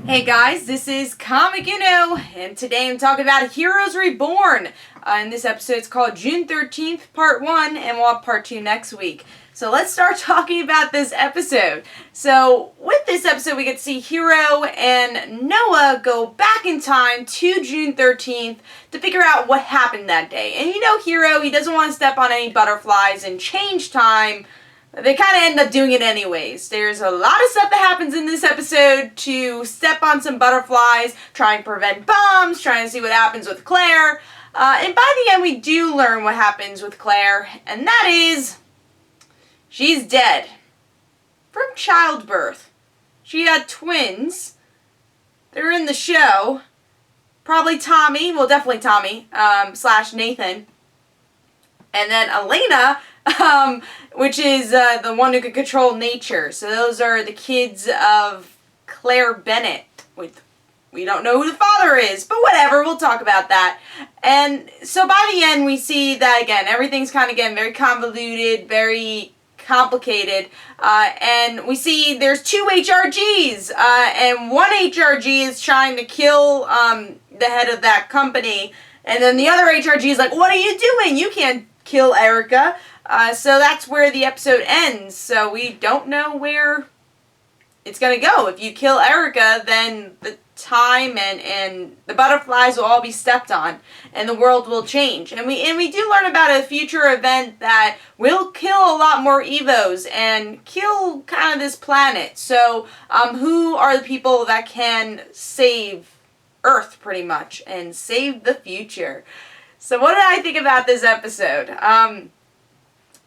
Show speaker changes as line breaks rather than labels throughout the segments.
Hey guys, this is Comic Uno, and today I'm talking about Heroes Reborn. In this episode, it's called June 13th, Part 1, and we'll have Part 2 next week. So let's start talking about this episode. So with this episode, we get to see Hero and Noah go back in time to June 13th to figure out what happened that day. And you know Hero, he doesn't want to step on any butterflies and change time. They kind of end up doing it anyways. There's a lot of stuff that happens in this episode to step on some butterflies, try and prevent bombs, trying to see what happens with Claire. And by the end, we do learn what happens with Claire, and that is, she's dead. From childbirth. She had twins. They're in the show. Probably Tommy, well definitely Tommy, / Nathan. And then Elena, which is the one who could control nature. So those are the kids of Claire Bennett. We don't know who the father is, but whatever, we'll talk about that. And so by the end, we see that, again, everything's kind of getting very convoluted, very complicated. And we see there's two HRGs, and one HRG is trying to kill the head of that company. And then the other HRG is like, what are you doing? You can't kill Erica. So that's where the episode ends. So we don't know where it's going to go. If you kill Erica, then the time and the butterflies will all be stepped on, and the world will change. And we do learn about a future event that will kill a lot more Evos and kill kind of this planet. So who are the people that can save Earth, pretty much, and save the future? So what did I think about this episode?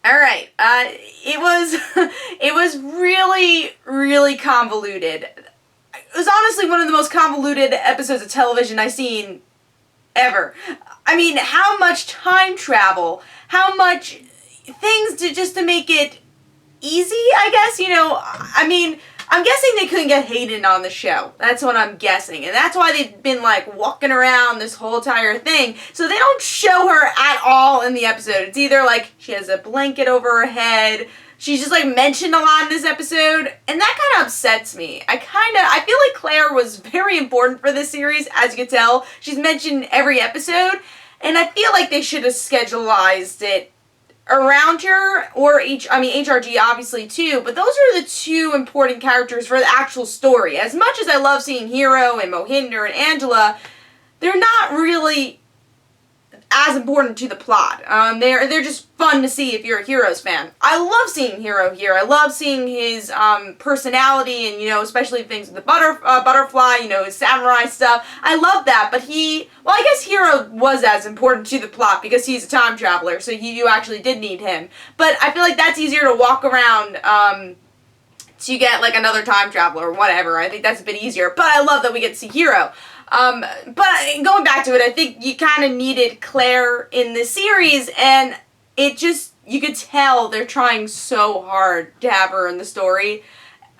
Alright, it was really convoluted. It was honestly one of the most convoluted episodes of television I've seen ever. I mean, how much time travel, how much things to make it easy, I guess, you know. I mean, I'm guessing they couldn't get Hayden on the show. That's what I'm guessing. And that's why they've been, like, walking around this whole entire thing. So they don't show her at all in the episode. It's either, like, she has a blanket over her head. She's just, like, mentioned a lot in this episode. And that kind of upsets me. I feel like Claire was very important for this series, as you can tell. She's mentioned every episode. And I feel like they should have schedulized it around her, or HRG obviously too, but those are the two important characters for the actual story. As much as I love seeing Hero and Mohinder and Angela, they're not really as important to the plot. They're just fun to see if you're a Heroes fan. I love seeing Hero here. I love seeing his personality, and, you know, especially things with the butterfly, you know, his samurai stuff. I love that, but I guess Hero was as important to the plot because he's a time traveler, so you actually did need him. But I feel like that's easier to walk around to get, like, another time traveler or whatever. I think that's a bit easier, but I love that we get to see Hero. But going back to it, I think you kind of needed Claire in this series, and it just, you could tell they're trying so hard to have her in the story,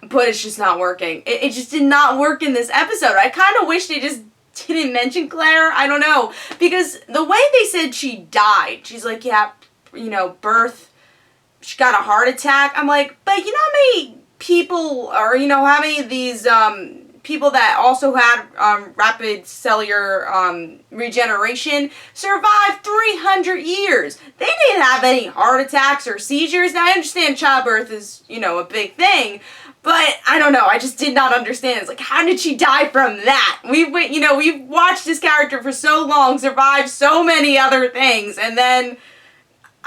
but it's just not working. It just did not work in this episode. I kind of wish they just didn't mention Claire. I don't know, because the way they said she died, she's like, yeah, you know, birth, she got a heart attack. I'm like, but you know how many people, or, you know, how many of these, people that also had rapid cellular regeneration survived 300 years. They didn't have any heart attacks or seizures. Now, I understand childbirth is, you know, a big thing, but I don't know. I just did not understand. It's like, how did she die from that? We've watched this character for so long, survived so many other things, and then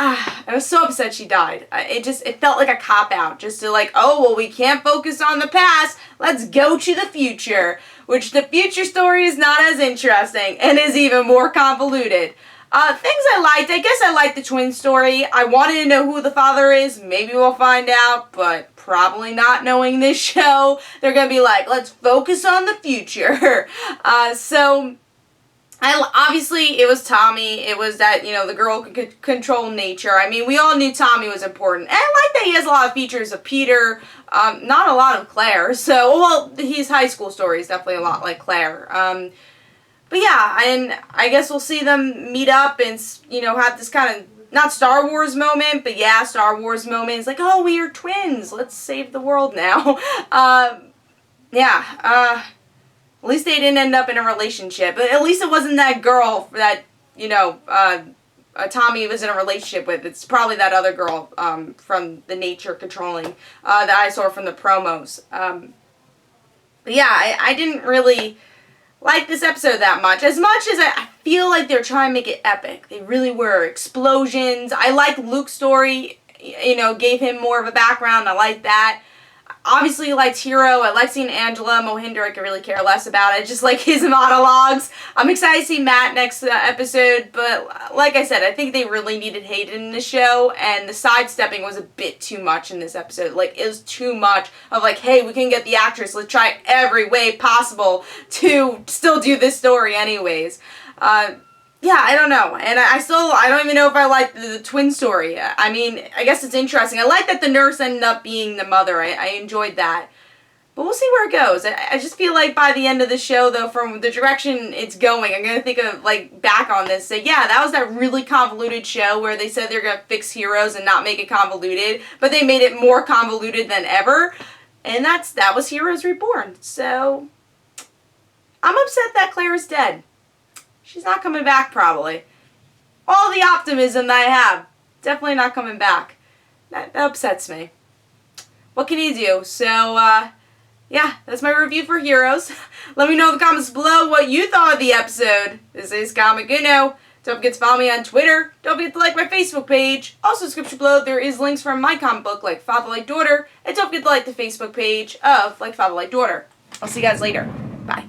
I was so upset she died. It felt like a cop-out, just to, like, oh, well, we can't focus on the past, let's go to the future, which the future story is not as interesting, and is even more convoluted. Things I liked, I guess I liked the twin story. I wanted to know who the father is, maybe we'll find out, but probably not, knowing this show. They're gonna be like, let's focus on the future. Obviously, it was Tommy. It was that, you know, the girl could control nature. I mean, we all knew Tommy was important. And I like that he has a lot of features of Peter, not a lot of Claire. So, well, his high school story is definitely a lot like Claire. But yeah, and I guess we'll see them meet up and, you know, have this kind of, not Star Wars moment, but yeah, Star Wars moment. It's like, oh, we are twins. Let's save the world now. At least they didn't end up in a relationship. At least it wasn't that girl that, you know, Tommy was in a relationship with. It's probably that other girl from the nature controlling that I saw from the promos. But yeah, I didn't really like this episode that much. As much as I feel like they're trying to make it epic. They really were. Explosions. I like Luke's story. You know, gave him more of a background. I like that. Obviously liked Hero. I like seeing Angela. Mohinder I could really care less about. I just like his monologues. I'm excited to see Matt next episode, but like I said, I think they really needed Hayden in the show, and the sidestepping was a bit too much in this episode. Like, it was too much of like, hey, we can get the actress. Let's try every way possible to still do this story anyways. Yeah, I don't know. And I don't even know if I like the twin story. I mean, I guess it's interesting. I like that the nurse ended up being the mother. I enjoyed that. But we'll see where it goes. I just feel like by the end of the show, though, from the direction it's going, I'm going to think of, like, back on this. Say, yeah, that was that really convoluted show where they said they're going to fix Heroes and not make it convoluted. But they made it more convoluted than ever. And that was Heroes Reborn. So, I'm upset that Claire is dead. She's not coming back, probably. All the optimism that I have, definitely not coming back. That upsets me. What can you do? So, yeah, that's my review for Heroes. Let me know in the comments below what you thought of the episode. This is Comic Uno. Don't forget to follow me on Twitter. Don't forget to like my Facebook page. Also, description below, there is links from my comic book, Like Father, Like Daughter. And don't forget to like the Facebook page of Like Father, Like Daughter. I'll see you guys later. Bye.